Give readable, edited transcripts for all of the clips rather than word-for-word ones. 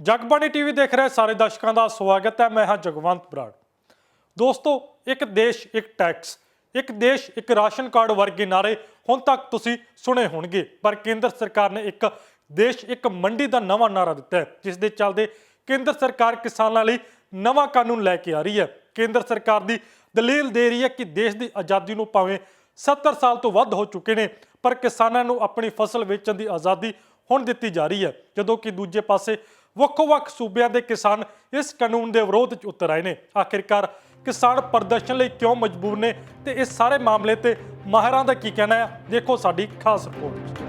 Jagbani TV देख रहे सारे दर्शकों का स्वागत है। मैं हाँ जगवंत बराड़। दोस्तों, एक देश एक टैक्स, एक देश एक राशन कार्ड वर्गे नारे हुण तक तुसीं सुने होणगे, पर केंद्र सरकार ने एक देश एक मंडी का नवा नारा दिता है, जिस दे चलदे केंद्र सरकार किसानों लई नवा कानून लैके आ रही है। केंद्र सरकार की दलील दे रही है कि देश की आज़ादी नूं भावें 70 साल तो वध हो चुके हैं, पर किसानों नूं अपनी फसल वेचण की आज़ादी हुण दित्ती जा रही है, जदों कि दूजे पासे ਵੱਖ-ਵੱਖ सूबिਆਂ के किसान इस कानून के विरोध च उतर आए हैं। आखिरकार किसान प्रदर्शन ਲਈ क्यों मजबूर ने ते इस सारे मामले ते माहिरां दा की कहना है, देखो साडी खास रिपोर्ट।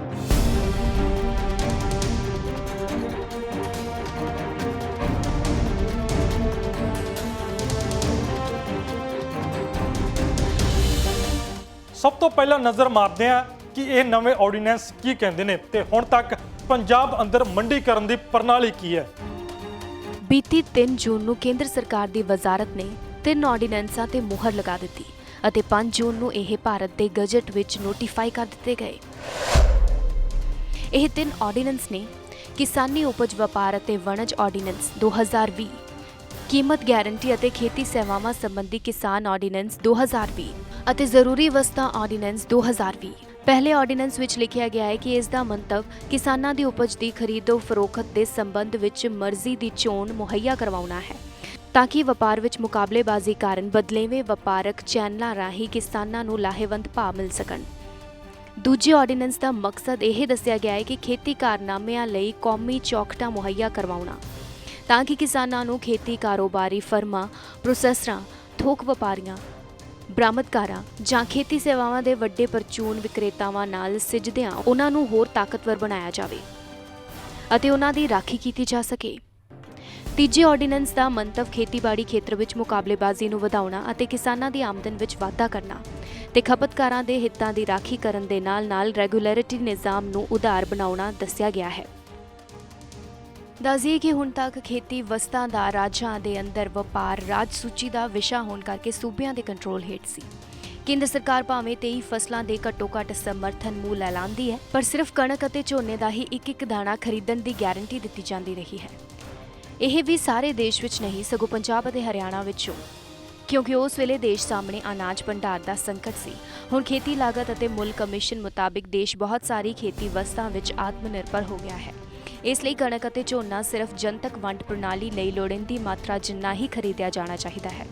सब तो पहला नज़र मारते हैं कि ये नवे ऑर्ਡੀਨੈਂਸ की कहते हैं ते हुण तक पंजाब अंदर मंडीकरण की प्रणाली की है। बीती 3 जून ਨੂੰ ਕੇਂਦਰ ਸਰਕਾਰ ਦੀ ਵਜ਼ਾਰਤ ਨੇ 3 ਆਰਡੀਨੈਂਸਾਂ ਤੇ ਮੁਹਰ ਲਗਾ ਦਿੱਤੀ ਅਤੇ 5 ਜੂਨ ਨੂੰ ਇਹ ਭਾਰਤ ਦੇ ਗਜਟ ਵਿੱਚ ਨੋਟੀਫਾਈ ਕਰ ਦਿੱਤੇ ਗਏ। ਇਹ 3 ਆਰਡੀਨੈਂਸ ਨੇ ਕਿਸਾਨੀ ਉਪਜ ਵਪਾਰ ਅਤੇ ਵਣਜ ਆਰਡੀਨੈਂਸ 2020, ਕੀਮਤ ਗਾਰੰਟੀ ਅਤੇ ਖੇਤੀ ਸੇਵਾਵਾਂ ਸੰਬੰਧੀ ਕਿਸਾਨ ਆਰਡੀਨੈਂਸ 2020 ਅਤੇ ਜ਼ਰੂਰੀ ਵਸਤਾਂ ਆਰਡੀਨੈਂਸ 2020। ਪਹਿਲੇ ਆਰਡੀਨੈਂਸ ਵਿੱਚ ਲਿਖਿਆ ਗਿਆ ਹੈ ਕਿ ਇਸ ਦਾ ਮੰਤਵ ਕਿਸਾਨਾਂ ਦੀ ਉਪਜ ਦੀ ਖਰੀਦੋ ਫਰੋਖਤ ਦੇ ਸੰਬੰਧ ਵਿੱਚ ਮਰਜ਼ੀ ਦੀ ਚੋਣ ਮੁਹੱਈਆ ਕਰਵਾਉਣਾ ਹੈ, ਤਾਂ ਕਿ ਵਪਾਰ ਵਿੱਚ ਮੁਕਾਬਲੇਬਾਜ਼ੀ ਕਾਰਨ ਬਦਲੇਵੇਂ ਵਪਾਰਕ ਚੈਨਲਾਂ ਰਾਹੀਂ ਕਿਸਾਨਾਂ ਨੂੰ ਲਾਹੇਵੰਦ ਭਾਅ ਮਿਲ ਸਕਣ। ਦੂਜੇ ਆਰਡੀਨੈਂਸ ਦਾ ਮਕਸਦ ਇਹ ਦੱਸਿਆ ਗਿਆ ਹੈ ਕਿ ਖੇਤੀ ਕਾਰਨਾਮਿਆਂ ਲਈ ਕੌਮੀ ਚੌਖਟਾਂ ਮੁਹੱਈਆ ਕਰਵਾਉਣਾ, ਤਾਂ ਕਿ ਕਿਸਾਨਾਂ ਨੂੰ ਖੇਤੀ ਕਾਰੋਬਾਰੀ ਫਰਮਾਂ, ਪ੍ਰੋਸੈਸਰਾਂ, ਥੋਕ ਵਪਾਰੀਆਂ, ਬਰਾਮਦਕਾਰਾਂ ਜਾਂ ਖੇਤੀ ਸੇਵਾਵਾਂ ਦੇ ਵੱਡੇ ਪਰਚੂਨ ਵਿਕਰੇਤਾਵਾਂ ਨਾਲ ਸਿੱਝਦਿਆਂ ਉਹਨਾਂ ਨੂੰ ਹੋਰ ਤਾਕਤਵਰ ਬਣਾਇਆ ਜਾਵੇ ਅਤੇ ਉਹਨਾਂ ਦੀ ਰਾਖੀ ਕੀਤੀ ਜਾ ਸਕੇ। ਤੀਜੇ ਆਰਡੀਨੈਂਸ ਦਾ ਮੰਤਵ ਖੇਤੀਬਾੜੀ ਖੇਤਰ ਵਿੱਚ ਮੁਕਾਬਲੇਬਾਜ਼ੀ ਨੂੰ ਵਧਾਉਣਾ ਅਤੇ ਕਿਸਾਨਾਂ ਦੀ ਆਮਦਨ ਵਿੱਚ ਵਾਧਾ ਕਰਨਾ ਤੇ ਖਪਤਕਾਰਾਂ ਦੇ ਹਿੱਤਾਂ ਦੀ ਰਾਖੀ ਕਰਨ ਦੇ ਨਾਲ-ਨਾਲ ਰੈਗੂਲੇਟਰੀ ਨਿਜ਼ਾਮ ਨੂੰ ਉਦਾਰ ਬਣਾਉਣਾ ਦੱਸਿਆ ਗਿਆ ਹੈ। ਦੱਸੀਏ ਕਿ ਹੁਣ ਤੱਕ ਖੇਤੀ ਵਸਤਾਂ ਦਾ ਰਾਜਾਂ ਦੇ ਅੰਦਰ ਵਪਾਰ ਰਾਜ ਸੂਚੀ ਦਾ ਵਿਸ਼ਾ ਹੋਣ ਕਰਕੇ ਸੂਬਿਆਂ ਦੇ ਕੰਟਰੋਲ ਹੇਠ ਸੀ। ਕੇਂਦਰ ਸਰਕਾਰ ਭਾਵੇਂ 23 ਫਸਲਾਂ ਦੇ ਘੱਟੋ-ਘੱਟ ਸਮਰਥਨ ਮੁੱਲ ਐਲਾਨਦੀ ਹੈ, ਪਰ ਸਿਰਫ ਕਣਕ ਅਤੇ ਝੋਨੇ ਦਾ ਹੀ ਇੱਕ-ਇੱਕ ਦਾਣਾ ਖਰੀਦਣ ਦੀ ਗਾਰੰਟੀ ਦਿੱਤੀ ਜਾਂਦੀ ਰਹੀ ਹੈ। ਇਹ ਵੀ ਸਾਰੇ ਦੇਸ਼ ਵਿੱਚ ਨਹੀਂ, ਸਗੋਂ ਪੰਜਾਬ ਅਤੇ ਹਰਿਆਣਾ ਵਿੱਚੋਂ, ਕਿਉਂਕਿ ਉਸ ਵੇਲੇ ਦੇਸ਼ ਸਾਹਮਣੇ ਅਨਾਜ ਭੰਡਾਰ ਦਾ ਸੰਕਟ ਸੀ। ਹੁਣ ਖੇਤੀ ਲਾਗਤ ਅਤੇ ਮੁੱਲ ਕਮਿਸ਼ਨ ਮੁਤਾਬਿਕ ਦੇਸ਼ ਬਹੁਤ ਸਾਰੀ ਖੇਤੀ ਵਸਤਾਂ ਵਿੱਚ ਆਤਮ ਨਿਰਭਰ ਹੋ ਗਿਆ ਹੈ। ਇਸ ਲਈ ਕਣਕ ਅਤੇ ਝੋਨਾ ਸਿਰਫ ਜਨਤਕ ਵੰਡ ਪ੍ਰਣਾਲੀ ਲਈ ਲੋੜੀਂਦੀ ਮਾਤਰਾ ਜਿੰਨਾ ਹੀ ਖਰੀਦਿਆ ਜਾਣਾ ਚਾਹੀਦਾ ਹੈ।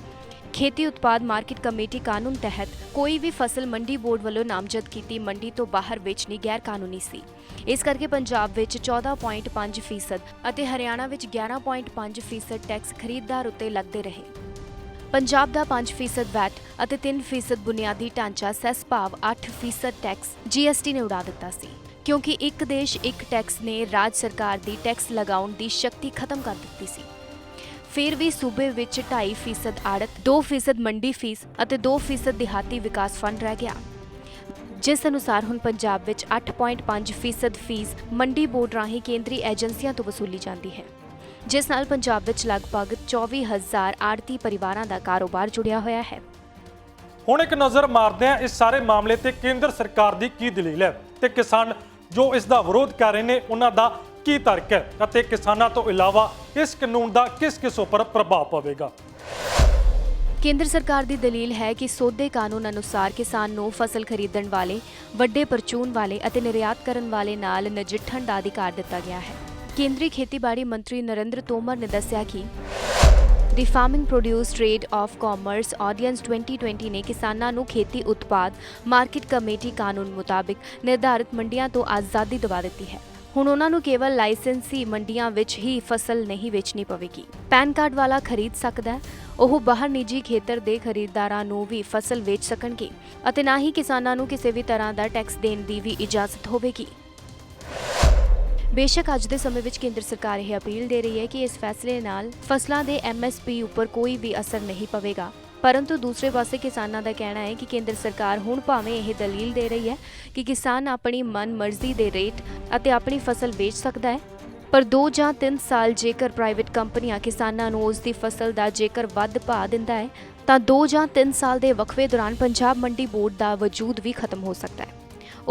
ਖੇਤੀ ਉਤਪਾਦ ਮਾਰਕੀਟ ਕਮੇਟੀ ਕਾਨੂੰਨ ਤਹਿਤ ਕੋਈ ਵੀ ਫਸਲ ਮੰਡੀ ਬੋਰਡ ਵੱਲੋਂ ਨਾਮਜ਼ਦ ਕੀਤੀ ਮੰਡੀ ਤੋਂ ਬਾਹਰ ਵੇਚਣੀ ਗੈਰ ਕਾਨੂੰਨੀ ਸੀ। ਇਸ ਕਰਕੇ ਪੰਜਾਬ ਵਿੱਚ 14.5% ਅਤੇ ਹਰਿਆਣਾ ਵਿੱਚ 11.5% ਟੈਕਸ ਖਰੀਦਦਾਰ ਉੱਤੇ ਲੱਗਦੇ ਰਹੇ। ਪੰਜਾਬ ਦਾ 5% ਵੈਟ ਅਤੇ 3% ਬੁਨਿਆਦੀ ਢਾਂਚਾ ਸੈਸ ਭਾਵ 8% ਟੈਕਸ GST ਨੇ ਉਡਾ ਦਿੱਤਾ ਸੀ, ਕਿਉਂਕਿ ਇੱਕ ਦੇਸ਼ ਇੱਕ ਟੈਕਸ ਨੇ ਰਾਜ ਸਰਕਾਰ ਦੀ ਟੈਕਸ ਲਗਾਉਣ ਦੀ ਸ਼ਕਤੀ ਖਤਮ ਕਰ ਦਿੱਤੀ ਸੀ। ਫਿਰ ਵੀ ਸੂਬੇ ਵਿੱਚ 2.5% ਆੜਤ, 2% ਮੰਡੀ ਫੀਸ ਅਤੇ 2% ਦਿਹਾਤੀ ਵਿਕਾਸ ਫੰਡ ਰਹਿ ਗਿਆ, ਜਿਸ ਅਨੁਸਾਰ ਹੁਣ ਪੰਜਾਬ ਵਿੱਚ 8.5% ਫੀਸ ਮੰਡੀ ਬੋਰਡ ਰਾਹੀਂ ਕੇਂਦਰੀ ਏਜੰਸੀਆਂ ਤੋਂ ਵਸੂਲੀ ਜਾਂਦੀ ਹੈ, ਜਿਸ ਨਾਲ ਪੰਜਾਬ ਵਿੱਚ ਲਗਭਗ 24,000 ਆੜਤੀ ਪਰਿਵਾਰਾਂ ਦਾ ਕਾਰੋਬਾਰ ਜੁੜਿਆ ਹੋਇਆ ਹੈ। ਹੁਣ ਇੱਕ ਨਜ਼ਰ ਮਾਰਦੇ ਹਾਂ ਇਸ ਸਾਰੇ ਮਾਮਲੇ ਤੇ ਕੇਂਦਰ ਸਰਕਾਰ ਦੀ ਕੀ ਦਲੀਲ ਹੈ ਤੇ ਕਿਸਾਨ ਜੋ ਇਸ ਦਾ ਵਿਰੋਧ ਕਰ ਰਹੇ ਨੇ ਉਹਨਾਂ ਦਾ ਕੀ ਤਰਕ ਹੈ ਅਤੇ ਕਿਸਾਨਾਂ ਤੋਂ ਇਲਾਵਾ ਇਸ ਕਾਨੂੰਨ ਦਾ ਕਿਸ ਉੱਪਰ ਪ੍ਰਭਾਵ ਪਵੇਗਾ। ਕੇਂਦਰ ਸਰਕਾਰ ਦੀ ਦਲੀਲ ਹੈ ਕਿ ਸੋਧੇ ਕਾਨੂੰਨ ਅਨੁਸਾਰ ਕਿਸਾਨ ਨੂੰ ਫਸਲ ਖਰੀਦਣ ਵਾਲੇ, ਵੱਡੇ ਪਰਚੂਨ ਵਾਲੇ ਅਤੇ ਨਿਰਯਾਤ ਕਰਨ ਵਾਲੇ ਨਾਲ ਨਜਿੱਠਣ ਦਾ ਅਧਿਕਾਰ ਦਿੱਤਾ ਗਿਆ ਹੈ। ਕੇਂਦਰੀ ਖੇਤੀਬਾੜੀ ਮੰਤਰੀ ਨਰਿੰਦਰ ਤੋਮਰ ਨੇ ਦੱਸਿਆ ਕਿ ਦੀ farming produce trade of commerce ordinance 2020 ਨੇ ਕਿਸਾਨਾਂ ਨੂੰ ਖੇਤੀ ਉਤਪਾਦ ਮਾਰਕੀਟ ਕਮੇਟੀ ਕਾਨੂੰਨ ਮੁਤਾਬਿਕ ਨਿਰਧਾਰਿਤ ਮੰਡੀਆਂ ਤੋਂ ਆਜ਼ਾਦੀ ਦਿਵਾ ਦਿੱਤੀ ਹੈ। ਹੁਣ ਉਹਨਾਂ ਨੂੰ ਕੇਵਲ ਲਾਇਸੈਂਸੀ ਮੰਡੀਆਂ ਵਿੱਚ ਹੀ ਫਸਲ ਨਹੀਂ ਵੇਚਣੀ ਪਵੇਗੀ। ਪੈਨ ਕਾਰਡ ਵਾਲਾ ਖਰੀਦ ਸਕਦਾ ਹੈ, ਉਹ ਬਾਹਰ ਨਿੱਜੀ ਖੇਤਰ ਦੇ ਖਰੀਦਦਾਰਾਂ ਨੂੰ ਵੀ ਫਸਲ ਵੇਚ ਸਕਣਗੇ ਅਤੇ ਨਾ ਹੀ ਕਿਸਾਨਾਂ ਨੂੰ ਕਿਸੇ ਵੀ ਤਰ੍ਹਾਂ ਦਾ ਟੈਕਸ ਦੇਣ ਦੀ ਵੀ ਇਜਾਜ਼ਤ ਹੋਵੇਗੀ। ਬੇਸ਼ੱਕ ਅੱਜ ਦੇ ਸਮੇਂ ਵਿੱਚ ਕੇਂਦਰ ਸਰਕਾਰ ਇਹ ਅਪੀਲ ਦੇ ਰਹੀ ਹੈ ਕਿ ਇਸ ਫੈਸਲੇ ਨਾਲ ਫਸਲਾਂ ਦੇ MSP ਉੱਪਰ ਕੋਈ ਵੀ ਅਸਰ ਨਹੀਂ ਪਵੇਗਾ, ਪਰੰਤੂ ਦੂਸਰੇ ਪਾਸੇ ਕਿਸਾਨਾਂ ਦਾ ਕਹਿਣਾ ਹੈ ਕਿ ਕੇਂਦਰ ਸਰਕਾਰ ਹੁਣ ਭਾਵੇਂ ਇਹ ਦਲੀਲ ਦੇ ਰਹੀ ਹੈ ਕਿ ਕਿਸਾਨ ਆਪਣੀ ਮਨ ਮਰਜ਼ੀ ਦੇ ਰੇਟ ਅਤੇ ਆਪਣੀ ਫਸਲ ਵੇਚ ਸਕਦਾ ਹੈ, ਪਰ 2 ਜਾਂ 3 ਸਾਲ ਜੇਕਰ ਪ੍ਰਾਈਵੇਟ ਕੰਪਨੀਆਂ ਕਿਸਾਨਾਂ ਨੂੰ ਉਸ ਦੀ ਫਸਲ ਦਾ ਜੇਕਰ ਵੱਧ ਭਾਅ ਦਿੰਦਾ ਹੈ ਤਾਂ 2 ਜਾਂ 3 ਸਾਲ ਦੇ ਵਕਫੇ ਦੌਰਾਨ ਪੰਜਾਬ ਮੰਡੀ ਬੋਰਡ ਦਾ ਵਜੂਦ ਵੀ ਖਤਮ ਹੋ ਸਕਦਾ ਹੈ।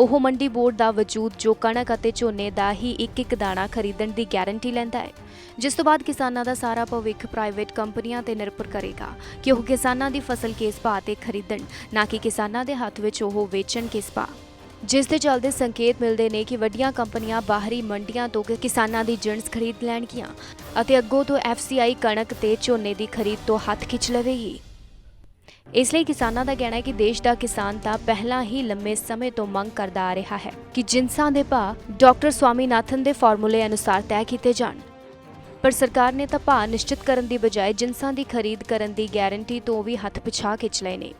ਉਹ ਮੰਡੀ ਬੋਰਡ ਦਾ ਵਜੂਦ ਜੋ ਕਣਕ ਅਤੇ ਝੋਨੇ ਦਾ ਹੀ ਇੱਕ ਦਾਣਾ ਖਰੀਦਣ ਦੀ ਗਾਰੰਟੀ ਲੈਂਦਾ ਹੈ, ਜਿਸ ਤੋਂ ਬਾਅਦ ਕਿਸਾਨਾਂ ਦਾ ਸਾਰਾ ਭਵਿੱਖ ਪ੍ਰਾਈਵੇਟ ਕੰਪਨੀਆਂ ਤੇ ਨਿਰਭਰ ਕਰੇਗਾ ਕਿ ਉਹ ਕਿਸਾਨਾਂ ਦੀ ਫਸਲ ਕਿਸ ਭਾਅ ਤੇ ਖਰੀਦਣ, ਨਾ ਕਿ ਕਿਸਾਨਾਂ ਦੇ ਹੱਥ ਵਿੱਚ ਉਹ ਵੇਚਣ ਕਿਸ ਭਾਅ। ਜਿਸ ਦੇ ਚੱਲਦੇ ਸੰਕੇਤ ਮਿਲਦੇ ਨੇ ਕਿ ਵੱਡੀਆਂ ਕੰਪਨੀਆਂ ਬਾਹਰੀ ਮੰਡੀਆਂ ਤੋਂ ਕਿਸਾਨਾਂ ਦੀ ਜਿਣਸ ਖਰੀਦ ਲੈਣਗੀਆਂ ਅਤੇ ਅੱਗੋਂ ਤੋਂ FCI ਕਣਕ ਤੇ ਝੋਨੇ ਦੀ ਖਰੀਦ ਤੋਂ ਹੱਥ ਖਿੱਚ ਲਵੇਗੀ। ਇਸ ਲਈ ਕਿਸਾਨਾਂ ਦਾ ਕਹਿਣਾ ਹੈ ਕਿ ਦੇਸ਼ ਦਾ ਕਿਸਾਨ ਤਾਂ ਪਹਿਲਾਂ ਹੀ ਲੰਮੇ ਸਮੇਂ ਤੋਂ ਮੰਗ ਕਰਦਾ ਆ ਰਿਹਾ ਹੈ ਕਿ ਜਿਣਸਾਂ ਦੇ ਭਾਅ ਡਾਕਟਰ ਸਵਾਮੀਨਾਥਨ ਦੇ ਫਾਰਮੂਲੇ ਅਨੁਸਾਰ ਤੈਅ ਕੀਤੇ ਜਾਣ, ਪਰ ਸਰਕਾਰ ਨੇ ਤਾਂ ਭਾਅ ਨਿਸ਼ਚਿਤ ਕਰਨ ਦੀ ਬਜਾਏ ਜਿਣਸਾਂ ਦੀ ਖਰੀਦ ਕਰਨ ਦੀ ਗਾਰੰਟੀ ਤੋਂ ਵੀ ਹੱਥ ਪਿਛਾ ਖਿੱਚ ਲਏ ਨੇ।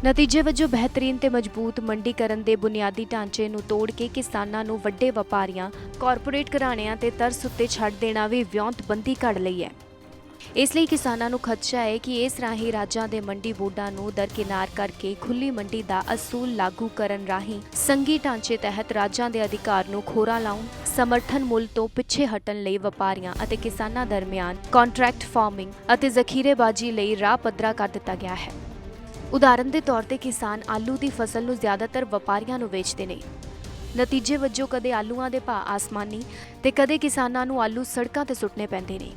ਨਤੀਜੇ ਵਜੋਂ ਬਿਹਤਰੀਨ ਤੇ ਮਜ਼ਬੂਤ ਮੰਡੀਕਰਨ ਦੇ ਬੁਨਿਆਦੀ ਢਾਂਚੇ ਨੂੰ ਤੋੜ ਕੇ ਕਿਸਾਨਾਂ ਨੂੰ ਵੱਡੇ ਵਪਾਰੀਆਂ, ਕਾਰਪੋਰੇਟ ਘਰਾਣਿਆਂ ਤੇ ਤਰਸ ਉੱਤੇ ਛੱਡ ਦੇਣਾ ਵੀ ਵਿਉਂਤਬੰਦੀ ਘੜ ਲਈ ਹੈ। ਇਸ ਲਈ ਕਿਸਾਨਾਂ ਨੂੰ ਖਦਸ਼ਾ ਹੈ ਕਿ ਇਸ ਰਾਹੀਂ ਰਾਜਾਂ ਦੇ ਮੰਡੀ ਬੋਰਡਾਂ ਨੂੰ ਦਰਕਿਨਾਰ ਕਰਕੇ ਖੁੱਲੀ ਮੰਡੀ ਦਾ ਅਸੂਲ ਲਾਗੂ ਕਰਨ ਰਾਹੀਂ ਸੰਘੀ ਢਾਂਚੇ ਤਹਿਤ ਰਾਜਾਂ ਦੇ ਅਧਿਕਾਰ ਨੂੰ ਖੋਰਾ ਲਾਉਣ, ਸਮਰਥਨ ਮੁੱਲ ਤੋਂ ਪਿੱਛੇ ਹਟਣ ਲਈ ਵਪਾਰੀਆਂ ਅਤੇ ਕਿਸਾਨਾਂ ਦਰਮਿਆਨ ਕੰਟਰੈਕਟ ਫਾਰਮਿੰਗ ਅਤੇ ਜ਼ਖੀਰੇਬਾਜ਼ੀ ਲਈ ਰਾਹ ਪੱਧਰਾ ਕਰ ਦਿੱਤਾ ਗਿਆ ਹੈ। ਉਦਾਹਰਨ ਦੇ ਤੌਰ ਤੇ ਕਿਸਾਨ ਆਲੂ ਦੀ ਫਸਲ ਨੂੰ ਜ਼ਿਆਦਾਤਰ ਵਪਾਰੀਆਂ ਨੂੰ ਵੇਚਦੇ ਨੇ। ਨਤੀਜੇ ਵਜੋਂ ਕਦੇ ਆਲੂਆਂ ਦੇ ਭਾਅ ਆਸਮਾਨੀ ਤੇ ਕਦੇ ਕਿਸਾਨਾਂ ਨੂੰ ਆਲੂ ਸੜਕਾਂ ਤੇ ਸੁੱਟਣੇ ਪੈਂਦੇ ਨੇ।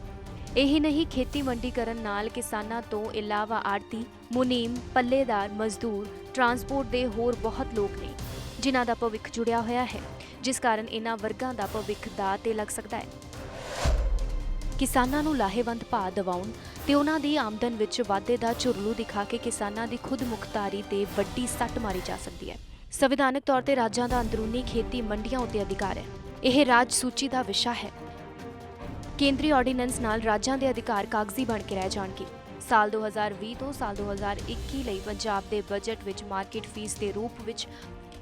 ਇਹੀ ਨਹੀਂ, ਖੇਤੀ ਮੰਡੀਕਰਨ ਨਾਲ ਕਿਸਾਨਾਂ ਤੋਂ ਇਲਾਵਾ ਆੜ੍ਹਤੀ, ਮੁਨੀਮ, ਪੱਲੇਦਾਰ, ਮਜ਼ਦੂਰ, ਟਰਾਂਸਪੋਰਟ ਦੇ ਹੋਰ ਬਹੁਤ ਲੋਕ ਨੇ ਜਿਨ੍ਹਾਂ ਦਾ ਭਵਿੱਖ ਜੁੜਿਆ ਹੋਇਆ ਹੈ, ਜਿਸ ਕਾਰਨ ਇਹਨਾਂ ਵਰਗਾਂ ਦਾ ਭਵਿੱਖ ਦਾਅ ਤੇ ਲੱਗ ਸਕਦਾ ਹੈ। ਕਿਸਾਨਾਂ ਨੂੰ ਲਾਹੇਵੰਦ ਭਾਅ ਦਿਵਾਉਣ ਤੇ ਉਹਨਾਂ ਦੀ ਆਮਦਨ ਵਿੱਚ ਵਾਧੇ ਦਾ ਝੁਰਲੂ ਦਿਖਾ ਕੇ ਕਿਸਾਨਾਂ ਦੀ ਖੁਦ ਮੁਖਤਾਰੀ ਤੇ ਵੱਡੀ ਸੱਟ ਮਾਰੀ ਜਾ ਸਕਦੀ ਹੈ। ਸੰਵਿਧਾਨਕ ਤੌਰ ਤੇ ਰਾਜਾਂ ਦਾ ਅੰਦਰੂਨੀ ਖੇਤੀ ਮੰਡੀਆਂ ਉੱਤੇ ਅਧਿਕਾਰ ਹੈ। ਇਹ ਰਾਜ ਸੂਚੀ ਦਾ ਵਿਸ਼ਾ ਹੈ। ਕੇਂਦਰੀ ਆਰਡੀਨੈਂਸ ਨਾਲ ਰਾਜਾਂ ਦੇ ਅਧਿਕਾਰ ਕਾਗਜ਼ੀ ਬਣ ਕੇ ਰਹਿ ਜਾਣਗੇ। ਸਾਲ 2020 ਤੋਂ ਸਾਲ 2021 ਲਈ ਪੰਜਾਬ ਦੇ ਬਜਟ ਵਿੱਚ ਮਾਰਕੀਟ ਫੀਸ ਦੇ ਰੂਪ ਵਿੱਚ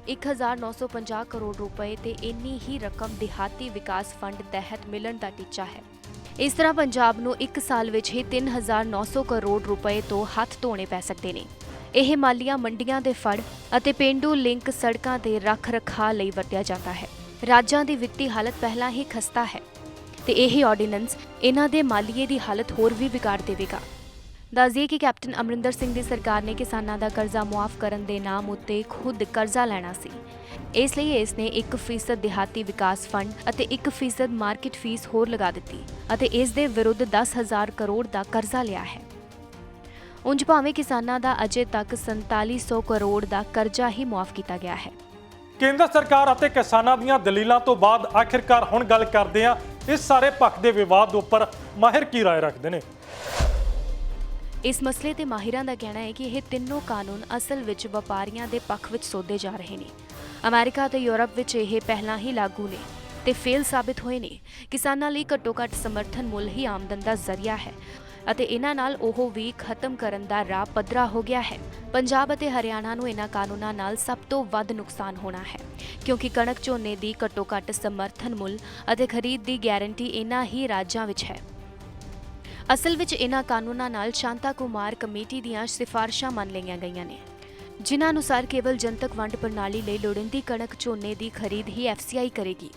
1950 ਕਰੋੜ ਰੁਪਏ ਤੇ ਇੰਨੀ ਹੀ ਰਕਮ ਦਿਹਾਤੀ ਵਿਕਾਸ ਫੰਡ ਤਹਿਤ ਮਿਲਣ ਦਾ ਟੀਚਾ ਹੈ। ਇਸ ਤਰ੍ਹਾਂ ਪੰਜਾਬ ਨੂੰ 1 ਸਾਲ ਵਿੱਚ ਹੀ 3900 ਕਰੋੜ ਰੁਪਏ ਤੋਂ ਹੱਥ ਧੋਣੇ ਪੈ ਸਕਦੇ ਨੇ। ਇਹ ਮਾਲੀਆ ਮੰਡੀਆਂ ਦੇ ਫੜ ਅਤੇ ਪੇਂਡੂ ਲਿੰਕ ਸੜਕਾਂ ਦੇ ਰੱਖ-ਰਖਾਅ ਲਈ ਵਰਤਿਆ ਜਾਂਦਾ ਹੈ। ਰਾਜਾਂ ਦੀ ਵਿੱਤੀ ਹਾਲਤ ਪਹਿਲਾਂ ਹੀ ਖਸਤਾ ਹੈ ਤੇ ਇਹ ਆਰਡੀਨੈਂਸ ਇਹਨਾਂ ਦੇ ਮਾਲੀਏ ਦੀ ਹਾਲਤ ਹੋਰ ਵੀ ਵਿਗਾੜ ਦੇਵੇਗਾ। ਦੱਸਦੀਏ ਕਿ ਕੈਪਟਨ ਅਮਰਿੰਦਰ ਸਿੰਘ ਦੀ ਸਰਕਾਰ ਨੇ ਕਿਸਾਨਾਂ ਦਾ ਕਰਜ਼ਾ ਮੁਆਫ ਕਰਨ ਦੇ ਨਾਮ ਉੱਤੇ ਖੁਦ ਕਰਜ਼ਾ ਲੈਣਾ ਸੀ। ਇਸ ਲਈ ਇਸ ਨੇ 1% ਦਿਹਾਤੀ ਵਿਕਾਸ ਫੰਡ ਅਤੇ 1% ਮਾਰਕੀਟ ਫੀਸ ਹੋਰ ਲਗਾ ਦਿੱਤੀ ਅਤੇ ਇਸ ਦੇ ਵਿਰੁੱਧ 10,000 ਕਰੋੜ ਦਾ ਕਰਜ਼ਾ ਲਿਆ ਹੈ। ਉਂਝ ਭਾਵੇਂ ਕਿਸਾਨਾਂ ਦਾ ਅਜੇ ਤੱਕ 4700 ਕਰੋੜ ਦਾ ਕਰਜ਼ਾ ਹੀ ਮੁਆਫ ਕੀਤਾ ਗਿਆ ਹੈ। ਕੇਂਦਰ ਸਰਕਾਰ ਅਤੇ ਕਿਸਾਨਾਂ ਦੀਆਂ ਦਲੀਲਾਂ ਤੋਂ ਬਾਅਦ ਆਖਿਰਕਾਰ ਹੁਣ ਗੱਲ ਕਰਦੇ ਹਾਂ ਇਸ ਸਾਰੇ ਪੱਖ ਦੇ ਵਿਵਾਦ ਉੱਪਰ ਮਾਹਿਰ ਕੀ ਰਾਏ ਰੱਖਦੇ ਨੇ। ਇਸ ਮਸਲੇ ਤੇ ਮਾਹਿਰਾਂ ਦਾ ਕਹਿਣਾ ਹੈ ਕਿ ਇਹ ਤਿੰਨੋਂ ਕਾਨੂੰਨ ਅਸਲ ਵਿੱਚ ਵਪਾਰੀਆਂ ਦੇ ਪੱਖ ਵਿੱਚ ਸੋਧੇ ਜਾ ਰਹੇ ਨੇ। ਅਮਰੀਕਾ ਤੇ ਯੂਰਪ ਵਿੱਚ ਇਹ ਪਹਿਲਾਂ ਹੀ ਲਾਗੂ ਨੇ ਤੇ ਫੇਲ ਸਾਬਿਤ ਹੋਏ ਨੇ। ਕਿਸਾਨਾਂ ਲਈ ਘੱਟੋ-ਘੱਟ ਸਮਰਥਨ ਮੁੱਲ ਹੀ ਆਮਦਨ ਦਾ ਜ਼ਰੀਆ ਹੈ ਅਤੇ ਇਹਨਾਂ ਨਾਲ ਉਹ ਵੀ ਖਤਮ ਕਰਨ ਦਾ ਰਾਹ ਪੱਧਰਾ ਹੋ ਗਿਆ ਹੈ। ਪੰਜਾਬ ਅਤੇ ਹਰਿਆਣਾ ਨੂੰ ਇਹਨਾਂ ਕਾਨੂੰਨਾਂ ਨਾਲ ਸਭ ਤੋਂ ਵੱਧ ਨੁਕਸਾਨ ਹੋਣਾ ਹੈ ਕਿਉਂਕਿ ਕਣਕ ਝੋਨੇ ਦੀ ਘੱਟੋ-ਘੱਟ ਸਮਰਥਨ ਮੁੱਲ ਅਤੇ ਖਰੀਦ ਦੀ ਗਾਰੰਟੀ ਇਹਨਾਂ ਹੀ ਰਾਜਾਂ ਵਿੱਚ ਹੈ। ਅਸਲ ਵਿੱਚ ਇਹਨਾਂ ਕਾਨੂੰਨਾਂ ਨਾਲ ਸ਼ਾਂਤਾ ਕੁਮਾਰ ਕਮੇਟੀ ਦੀਆਂ ਸਿਫਾਰਸ਼ਾਂ ਮੰਨ ਲਈਆਂ ਗਈਆਂ ਨੇ, ਜਿਨ੍ਹਾਂ ਅਨੁਸਾਰ ਕੇਵਲ ਜਨਤਕ ਵੰਡ ਪ੍ਰਣਾਲੀ ਲਈ ਲੋੜੀਂਦੀ ਕਣਕ ਝੋਨੇ ਦੀ ਖਰੀਦ ਹੀ FCI ਕਰੇਗੀ।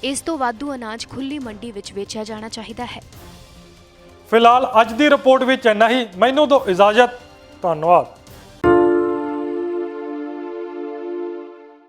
ਇਸ ਤੋਂ ਵਾਧੂ ਅਨਾਜ ਖੁੱਲੀ ਮੰਡੀ ਵਿੱਚ ਵੇਚਿਆ ਜਾਣਾ ਚਾਹੀਦਾ ਹੈ। ਫਿਲਹਾਲ ਅੱਜ ਦੀ ਰਿਪੋਰਟ ਵਿੱਚ ਇੰਨਾ ਹੀ। ਮੈਨੂੰ ਦਿਓ ਇਜਾਜ਼ਤ। ਧੰਨਵਾਦ।